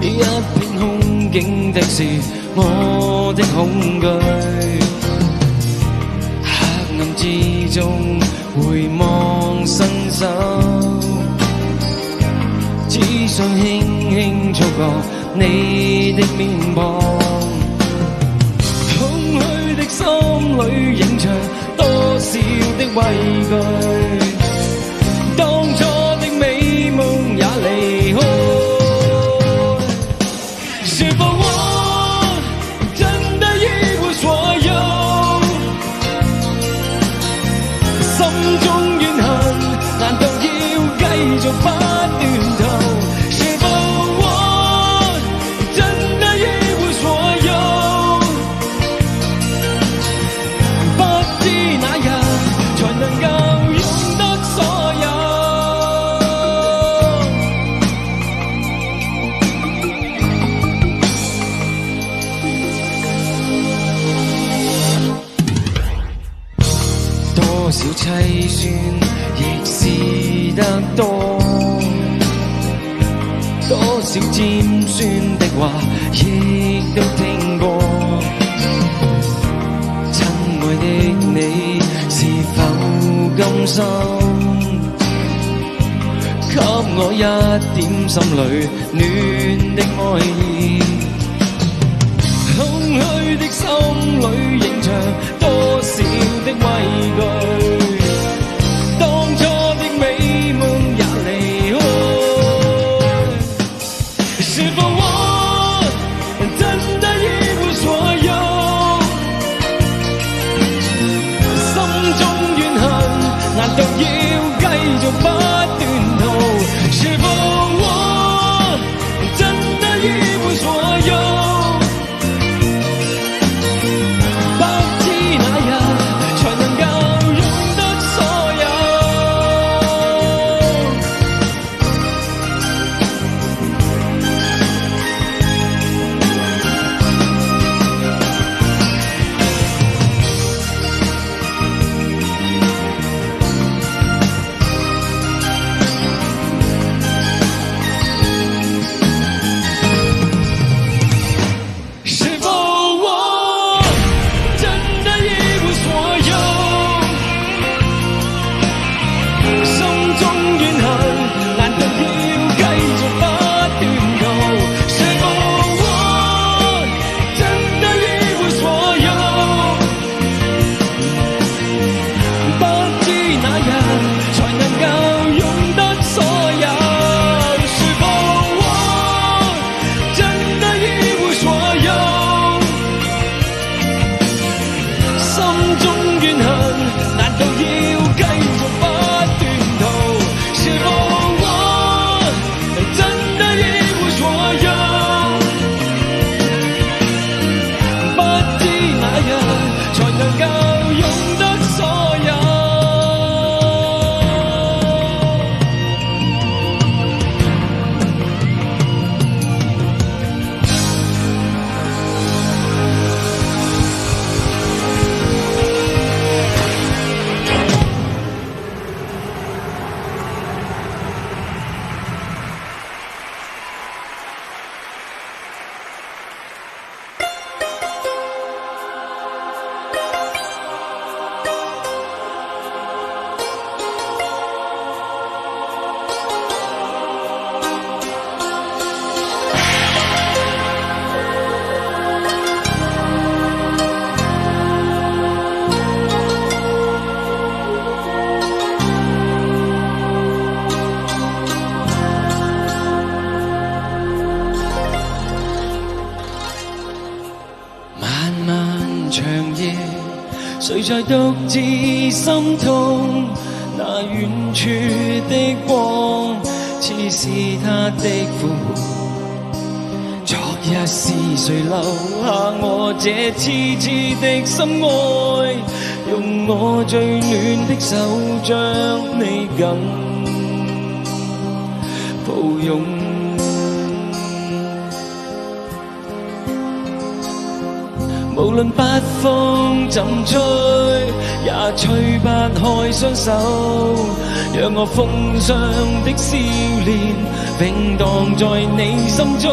一片空境的是我的恐惧，黑暗之中回望伸手，只想輕輕觸過你的面龐，空虛的心裏映着多少的畏懼，當初的美夢也離開。是否我真的一無所有？心中怨恨，難道要繼續不斷頭？是否我真的一無所有？不知哪日才能夠擁得所有。多少凄酸亦是得多，多少尖酸的話亦都聽過。親愛的你是否甘心給我一點心裏暖的愛意？空虛的心裏映着多少的畏懼，當初的美夢也離開。是否我真的一無所有？心中怨恨，難道要繼續不斷逃？是否我真的一無所有？誰在獨自心痛？那遠處的光，似是他的呼喚。昨日是誰留下我這痴痴的心愛？用我最暖的手將你緊抱擁。無論北風怎吹，也吹不開雙手，讓我風霜的少年永蕩在你心中。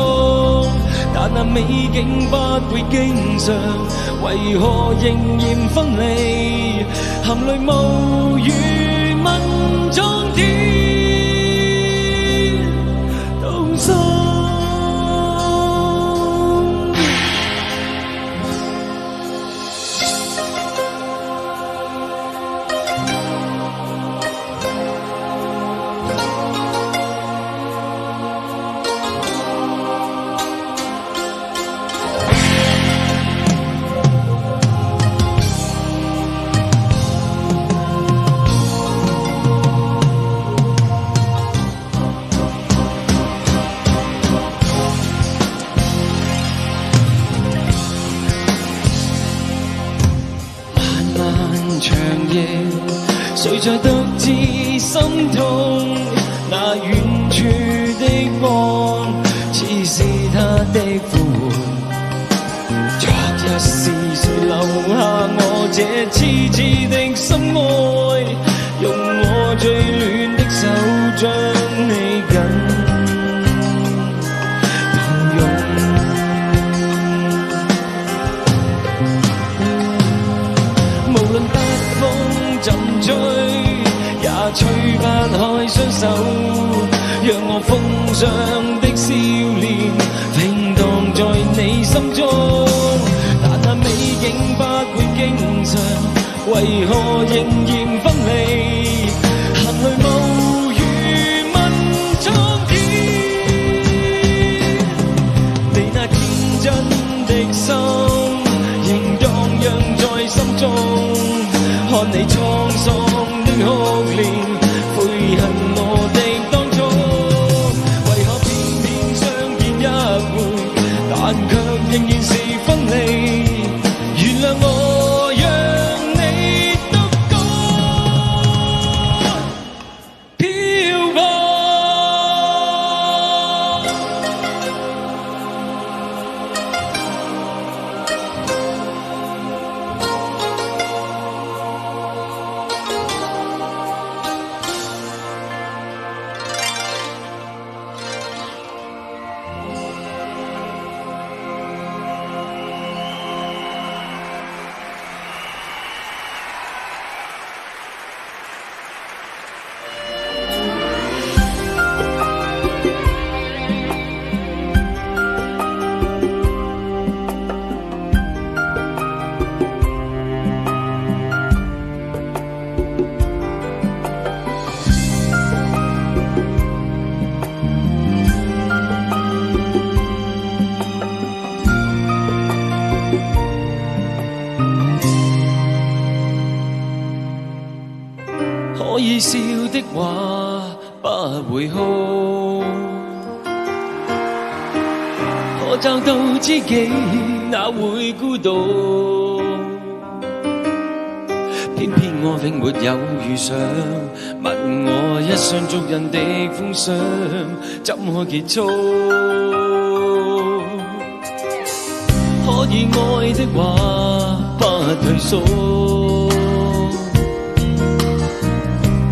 但那美景不會經常，為何仍然分離？含淚無語問蒼天動心。長夜，誰在獨自心痛？那遠處的光，似是他的呼喚。昨日是誰留下我這痴痴的心愛？用我最暖的手將你緊抱擁。無論北風怎吹，也吹不開雙手，讓我風霜的少年永蕩在你心中。但那美景不會經常，為何仍然分離？含淚無語問蒼天，你那天真的心仍蕩漾在心中。看你滄桑的哭臉，悔恨我的當初，為何偏偏相見一回，但卻仍然是分離？原諒我讓你獨個漂泊。可以笑的話不會哭，可找到知己哪會孤獨？偏偏我永沒有遇上，問我一雙足印的風霜怎可結束？可以愛的話不退縮，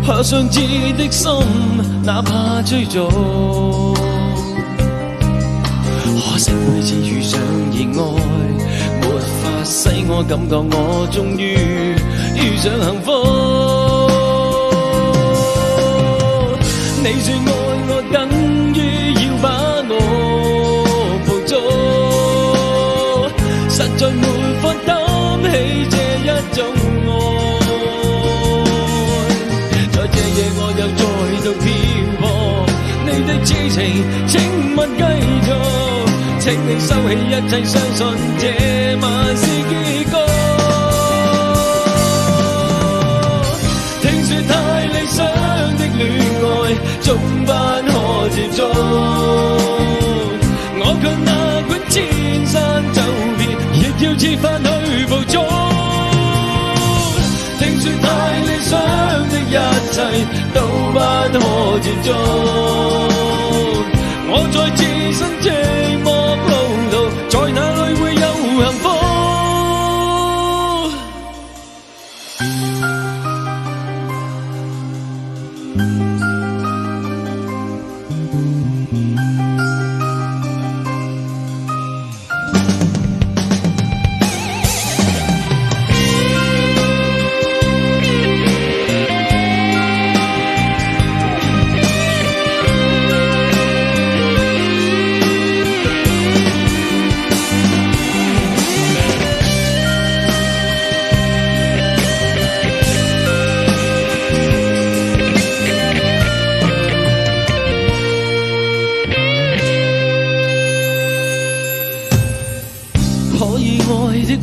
怕相知的心，哪怕追逐。可惜每次遇上意外，沒法使我感覺我終於遇上幸福。你說愛我等於要把我捕捉，實在沒法擔起這一種愛。我又再度漂泊，你的痴情請勿繼續，請你收起一切，相信這晚是結局。聽說太理想的戀愛總不可接觸，我卻哪管千山走遍，亦要設法去捕捉。聽說太理想的一切都不可接觸，我在自身寂寞路途，在哪裏會有幸福？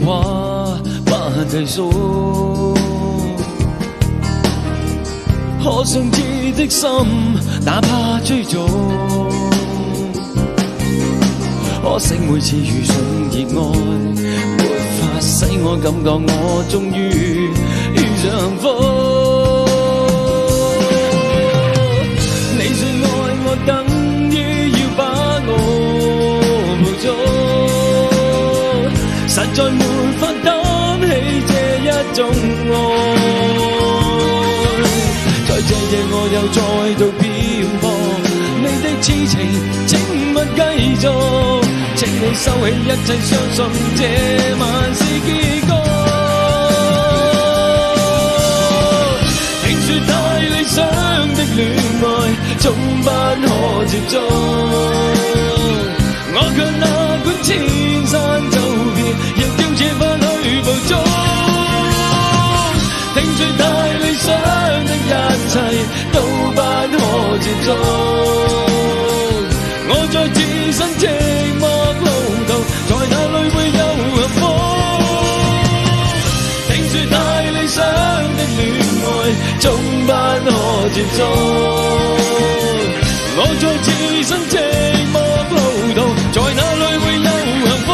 話不計數。可想知的心，哪怕追逐。可惜每次遇上熱愛，沒法使我感覺我終於遇上幸福。你說愛我等於要把我捕捉，實在沒法擔起這一種愛。在這夜我又再度漂泊，你的痴情請勿繼續，請你收起一切，相信這晚是結局。聽說太理想的戀愛總不可接觸，我卻哪管千山走遍，亦要設法去捕捉。聽說太理想的一切都不可接觸，我在自身寂寞路途，在那裏會有幸福。聽說太理想的戀愛總不可接觸，我在自身寂寞路途，在那裏會有幸福。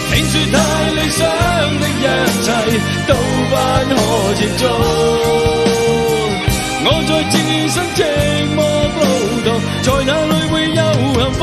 聽說太理想的一切都不可接觸，我在自身寂寞路途，在那裏會有幸福。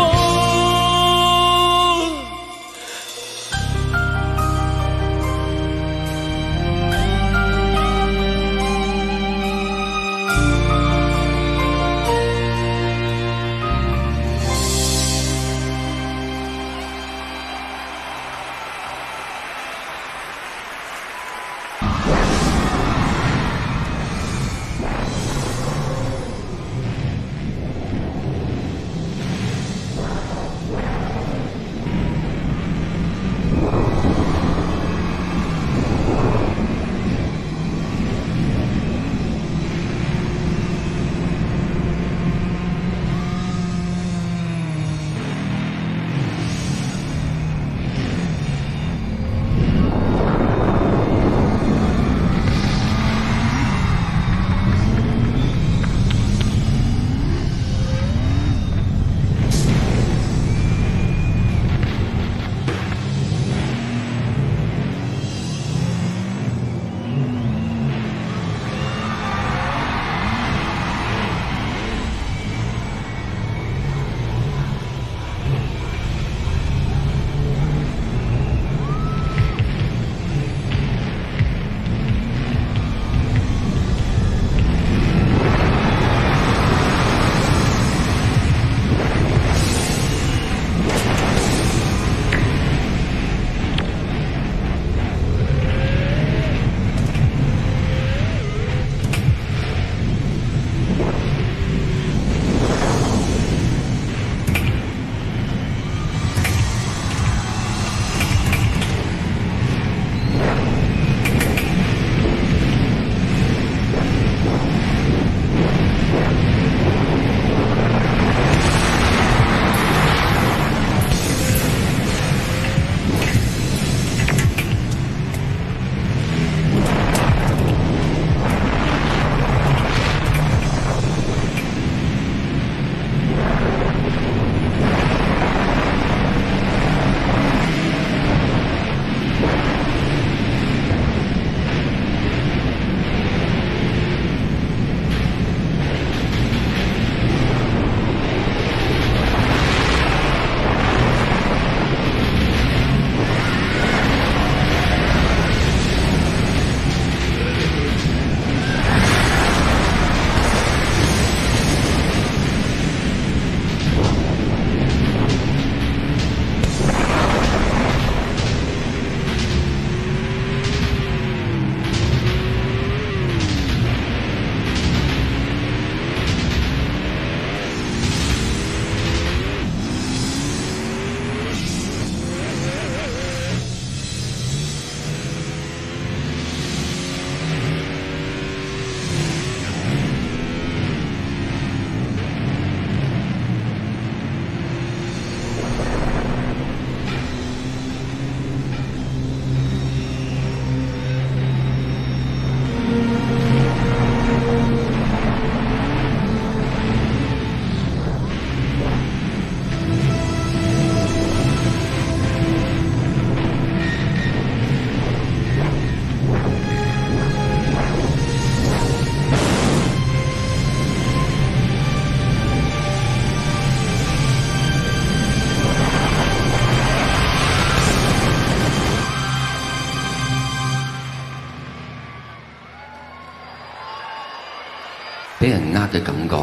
嘅感覺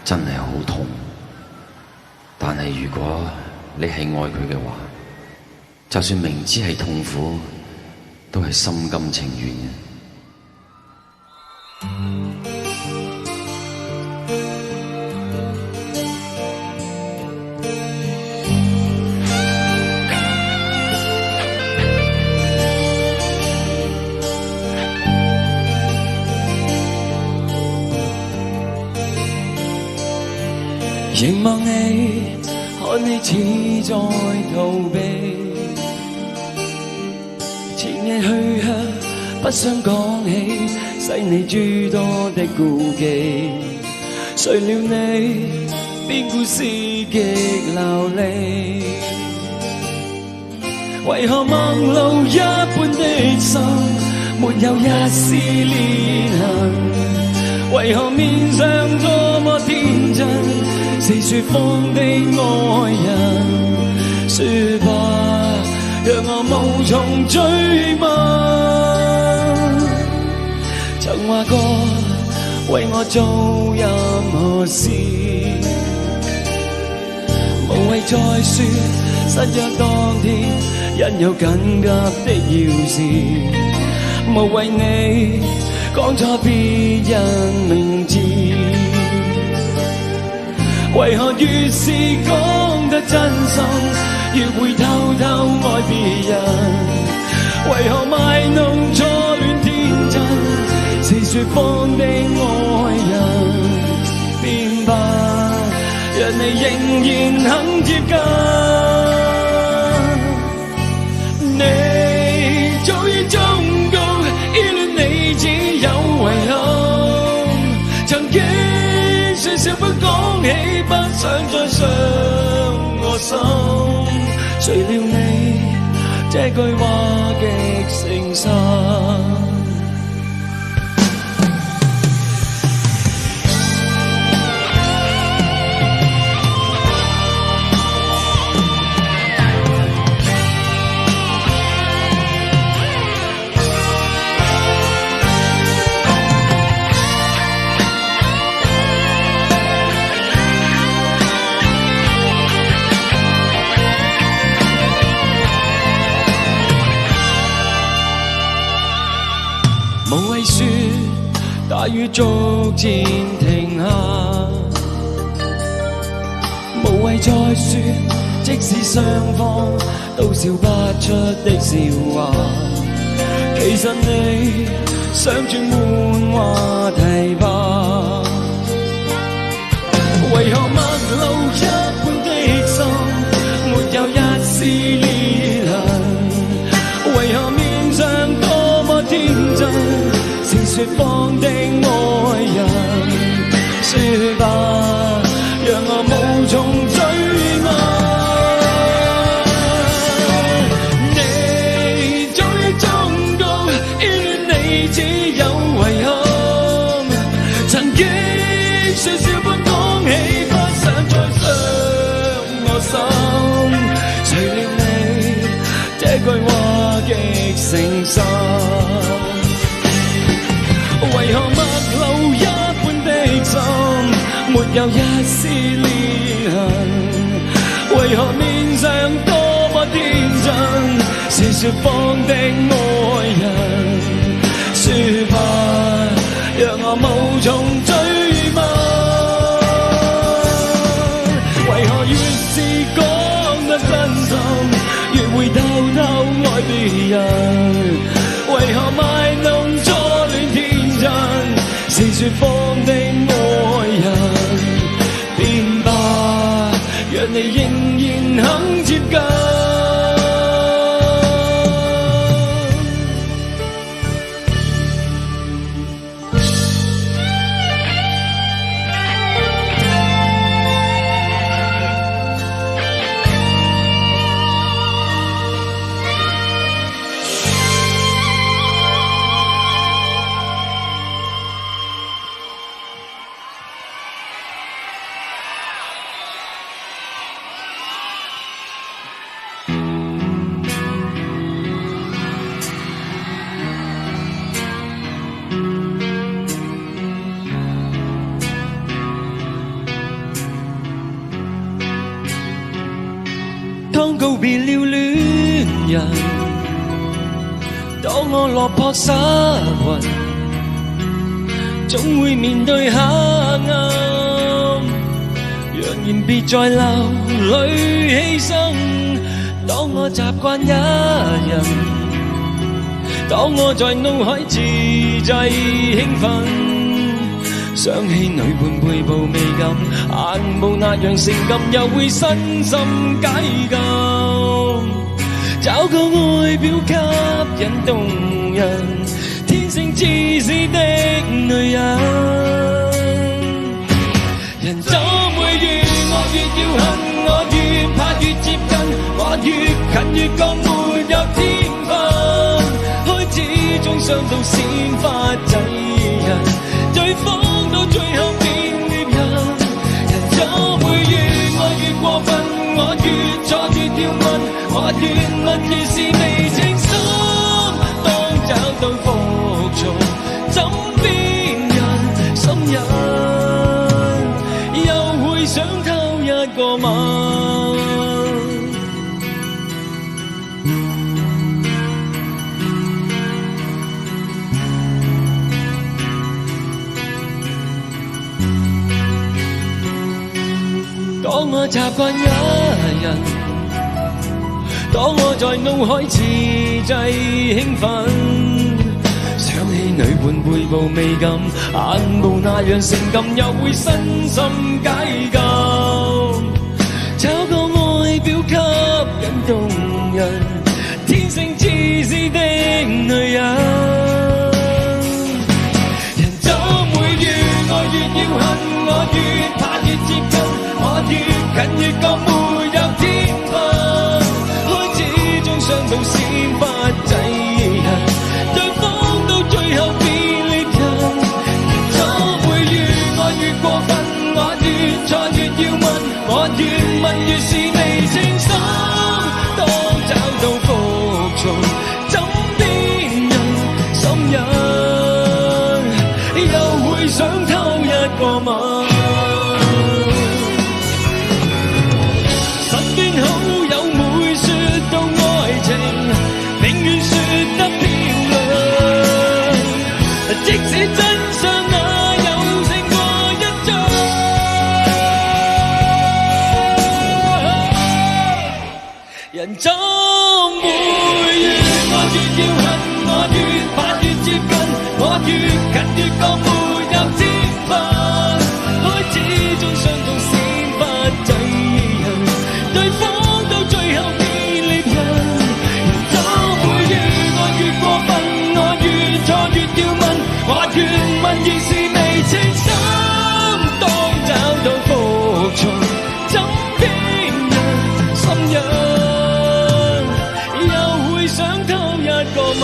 真係好痛，但係如果你係愛佢嘅話，就算明知係痛苦，都係心甘情願嘅。凝望你，看你似在逃避，前夜去向，不想講起，使你諸多的顧忌。誰料你邊故事極流離？為何陌路一般的心，沒有一絲裂痕？為何面上多麼天真？是說謊的愛人，說吧，讓我無從追問。曾話過為我做任何事，無謂再說失約當天，因有緊急的要事，無謂你講錯別人名字。為何越是講得真心，越會偷偷愛別人？為何賣弄初戀天真，是說謊的愛人？變吧，讓你仍然肯接近。你早已忠告，依戀你只有遺憾。曾經說笑不講起，不想再傷我心。誰料你這句話極誠實。無謂說大雨逐漸停下，無謂再說即使雙方都笑不出的笑話。其實你想轉換話題吧？為何陌路一般的心，沒有一絲裂痕？為何面上多麼天真，是說謊的愛人？說吧，讓我無從追問。你早已忠告，依戀你只有遺憾。曾經說笑不講起，不想再傷我心。誰料你這句話極誠實。為何陌路一般的心，沒有一絲裂痕？為何面上多麼天真，是說謊的愛人？說吧，讓我無從追問。為何越是講得真心，越會偷偷愛別人？為何賣弄初戀天真，是說謊的愛人？變吧，讓你仍然肯接近。當告別了戀人，當我落魄失魂，總會面對黑暗。揚言別再流淚犧牲，當我習慣一人，當我在腦海自製興奮。想起女伴背部未敢，眼無那樣性感，又會身心解禁。找個外表吸引動人，天性自私的女人。人怎會越愛越要恨？我越怕越接近，我越近越覺沒有天分。開始中傷到先發制人，對方到最後變獵人。人怎會越愛越過分？我越錯越要問，我越問越是未清心。當找到服從，枕邊人心癮，又會想偷一個吻。當我習慣一人，當我在腦海自製興奮，想起女伴背部未敢，眼無那樣性感，又會身心解禁。找個外表吸引動人，天性自私的女人。人怎會越愛越要恨？我越怕越接近，我越近越覺沒有天分。開始中傷到先發制人，對方到最後變獵人。人怎會越愛越過分？我越錯越要問，我越問越是未清心。當找到服從，枕邊人心癮，又會想偷一個吻。好友每說到愛情，永遠說得漂亮，即使真相哪有勝過一張。人怎會越愛越要恨？我越怕越接近，我越近越覺沒有天分。開始中傷到先發制人，對方到最後變獵人。人怎會越愛越過分？我越錯越要問，我越問越是未清心。當找到服從，枕邊人心癮，又會想偷一個吻。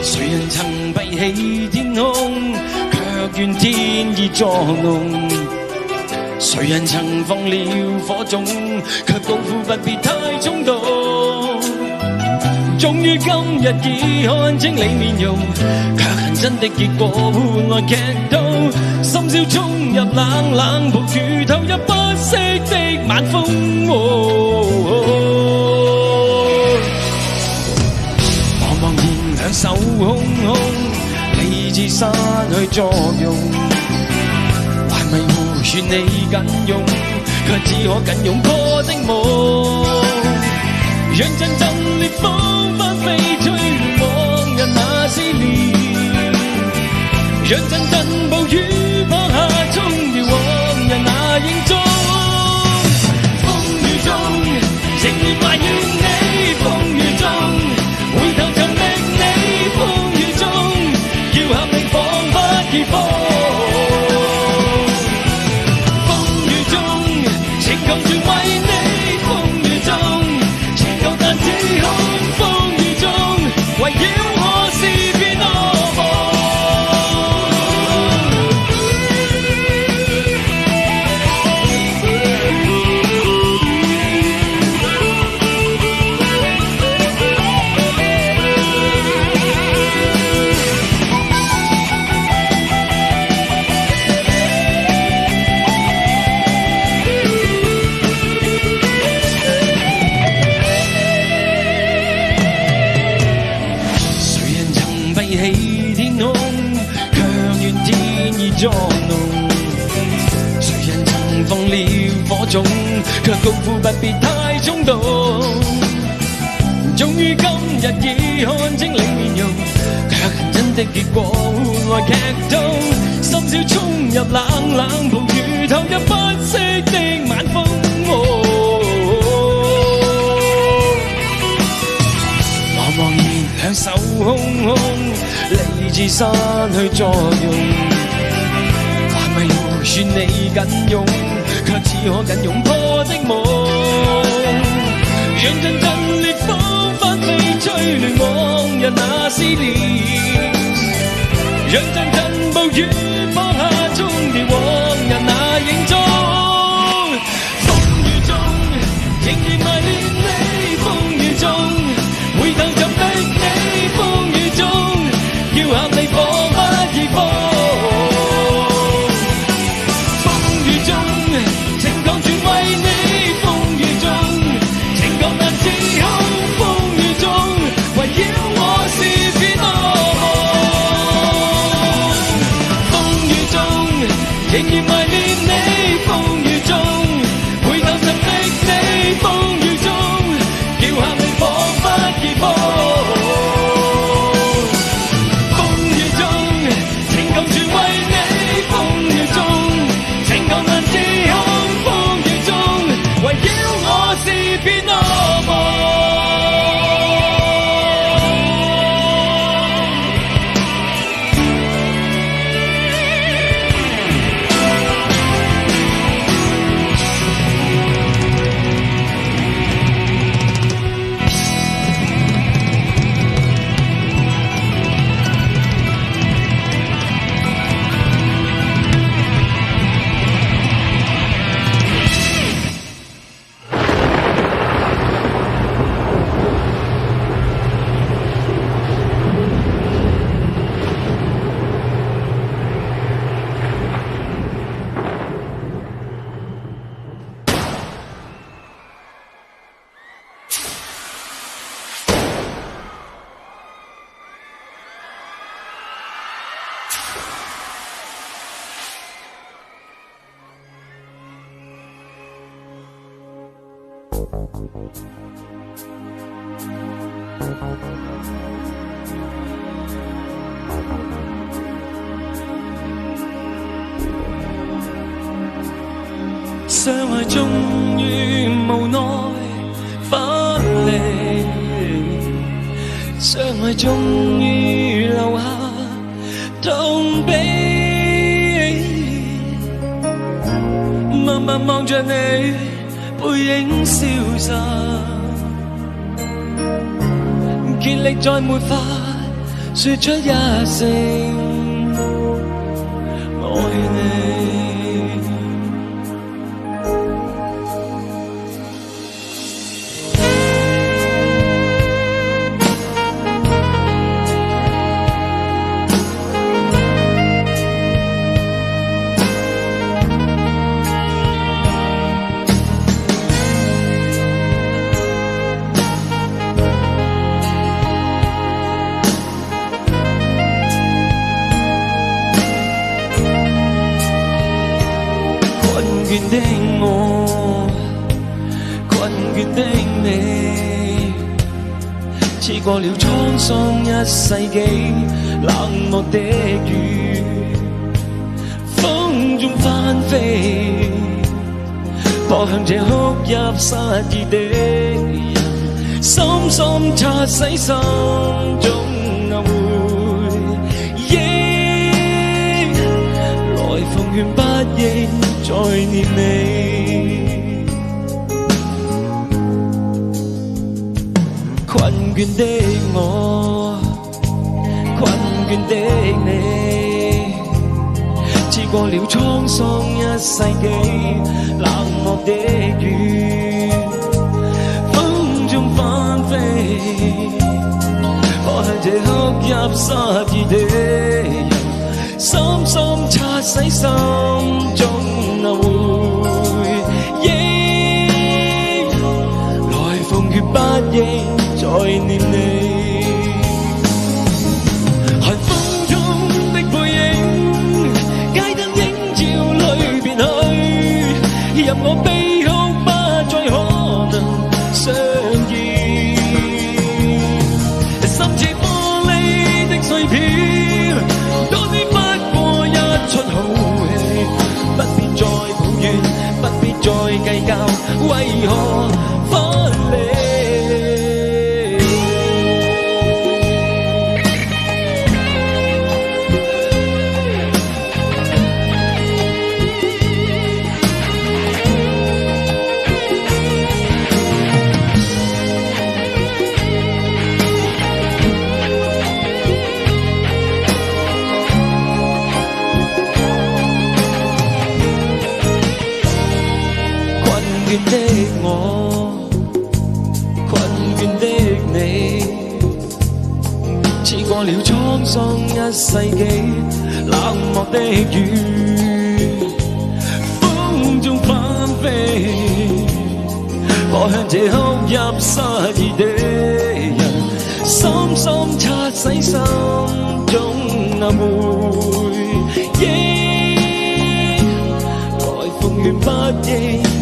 誰人曾閉起天空，卻怨天意作弄？誰人曾放了火種，卻高呼不必太衝動？終於今日已看清你面容，卻恨真的結果換來劇透，深宵衝入冷冷暴雨，投入不息的晚風。手空空，理智失去作用，還迷糊勸你緊用，卻只可緊擁過的夢。讓陣陣烈風翻飛吹往日那思念，讓陣陣暴雨而放。風雨中，情求全為你。風雨中，情求但只空。風雨中，圍繞我是變惡夢。捉弄，誰人曾放了火種，卻高呼不必太衝動。終於今日已看清你面容，卻認真的結果換來劇痛。深宵衝入冷冷暴雨，投入不息的晚風。茫茫然兩手空空，理智失去作用。算你緊擁，卻只可緊擁破的夢。讓陣陣烈風翻飛吹亂往日那思念，讓陣陣暴雨放下沖掉往日那影蹤。風雨中仍然迷戀你，風雨中回頭就逼你，風雨中要喊你放不易放。仍然迷戀你，風雨中回頭就逼你，風雨中叫喊你彷彿易放。風雨中情求全為你，風雨中情求難自控，風雨中圍繞我是片惡夢。相愛終於無奈分離，相愛終於留下痛悲。默默望着你背影消失，竭力再沒法說出一聲愛你。倦的我，困倦的你，似過了滄桑一世紀，冷漠的雨，風中翻飛，撲向這哭泣失意的人，深深擦洗心中暗回憶。再念你。困倦的我，困倦的你，似過了滄桑一世紀，冷漠的雨，風中翻飛，我向這哭泣失意的人，深深擦洗心中那回憶，來風月不應再念你。寒風中的背影，街燈映照裏別去，任我悲哭不再可能相見。心似玻璃的碎片，多啲不過一出好戲，不必再抱怨，不必再計較，為何分離？困倦的我，困倦的你，似過了滄桑一世紀，冷漠的雨，風中翻飛，我向這哭泣失意的人，深深擦洗心中那回憶，來風月不應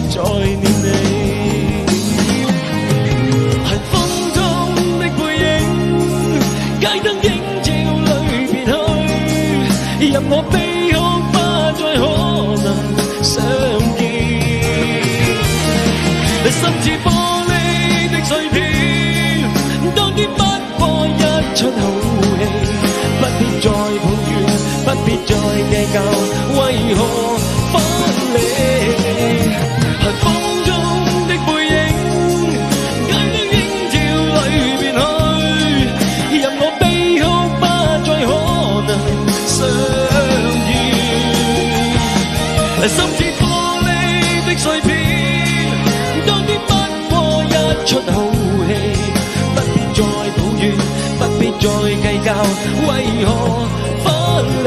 再念你。寒風中的背影，街燈映照裏別去，任我悲哭不再可能相見。心似玻璃的碎片，當天不過一出好戲，不必再抱怨，不必再計較，為何分離？寒風中的背影，街燈映照裏別去，任我悲哭不再可能相見。心似玻璃的碎片，當天不過一出好戲，不必再抱怨，不必再計較，為何分離？